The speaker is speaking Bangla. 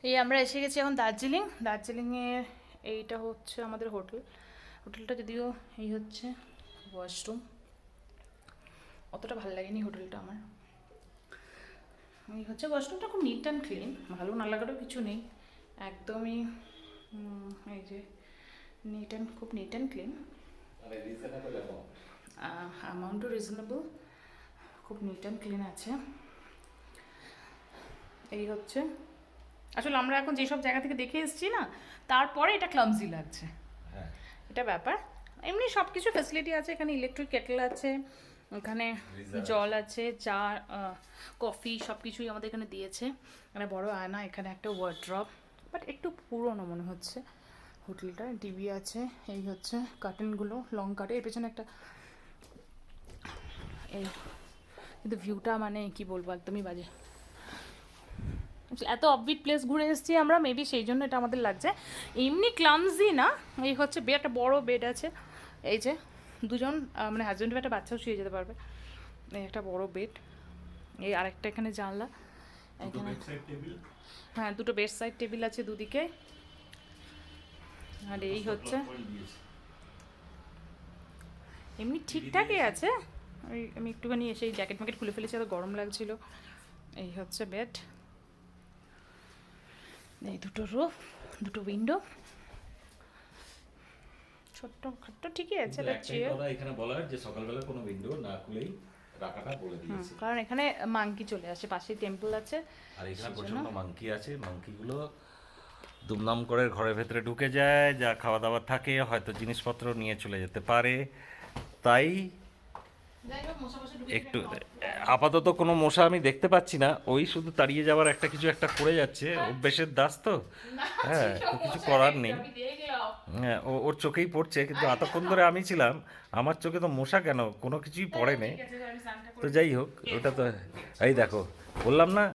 এই আমরা এসে গেছি এখন দার্জিলিংয়ে। এইটা হচ্ছে আমাদের হোটেলটা, যদিও এই হচ্ছে ওয়াশরুম। অতটা ভালো লাগেনি হোটেলটা আমার। এই হচ্ছে ওয়াশরুমটা, খুব নিট অ্যান্ড ক্লিন, ভালো না লাগারও কিছু নেই, একদমই এই যে খুব নিট অ্যান্ড ক্লিন। অ্যামাউন্টও রিজনেবল, খুব নিট অ্যান্ড ক্লিন আছে। এই হচ্ছে আসলে আমরা এখন যেসব জায়গা থেকে দেখে এসেছি না, তারপরে এটা ক্লামজি লাগছে, এটা ব্যাপার। এমনি সব কিছু ফ্যাসিলিটি আছে এখানে, ইলেকট্রিক কেটেল আছে, এখানে জল আছে, চা, কফি সব কিছুই আমাদের এখানে দিয়েছে। এখানে বড় আয়না, এখানে একটা ওয়ার্ড্রপ, বাট একটু পুরনো মনে হচ্ছে হোটেলটা। টিভি আছে, এই হচ্ছে কার্টেনগুলো, লং কার্টেন, এর পেছনে একটা, এই কিন্তু ভিউটা মানে কি বলবো, একদমই বাজে। এত অফবিট প্লেস ঘুরে এসেছি আমরা, মেবি সেই জন্য এটা আমাদের লাগছে। এমনি ক্লামজি না। এই হচ্ছে বেড, একটা বড় বেড আছে, এই যে দুজন মানে হাজব্যান্ড একটা বাচ্চাও শুয়ে যেতে পারবে। এই একটা বড় বেড, এই আরেকটা এখানে জানলা, এখানে হ্যাঁ দুটো বেড সাইড টেবিল আছে দুদিকে। আর এই হচ্ছে এমনি ঠিকঠাকই আছে। ওই আমি একটুখানি এসে জ্যাকেট ম্যাকেট খুলে ফেলেছি, এত গরম লাগছিল। এই হচ্ছে বেড, এই দুটো রুফ, দুটো উইন্ডো, ছোট্ট খাট্ট ঠিকই আছে। এটা চেয়ার, এখানে বলার যে সকালবেলা কোনো উইন্ডো না খুলেই রাখাটা বলে দিয়েছে, কারণ এখানে মাংকি চলে আসে, পাশেই টেম্পল আছে। আর এখানে প্রচন্ড মাংকি আছে। মাংকিগুলো দুমদাম করে ঘরের ভেতরে ঢুকে যায়, যা খাওয়া দাওয়া থাকে হয়তো জিনিসপত্র নিয়ে চলে যেতে পারে। তাই একটু আপাতত কোনো মশা আমি দেখতে পাচ্ছি না, ওই শুধু তাড়িয়ে যাওয়ার একটা কিছু একটা করে যাচ্ছে, অভ্যেসের দাস তো। হ্যাঁ, তো কিছু করার নেই। হ্যাঁ, ওর চোখেই পড়ছে, কিন্তু এতক্ষণ ধরে আমি ছিলাম, আমার চোখে তো মশা কেন, কোনো কিছুই পড়ে নেই। তো যাই হোক, ওটা তো এই দেখো, বললাম না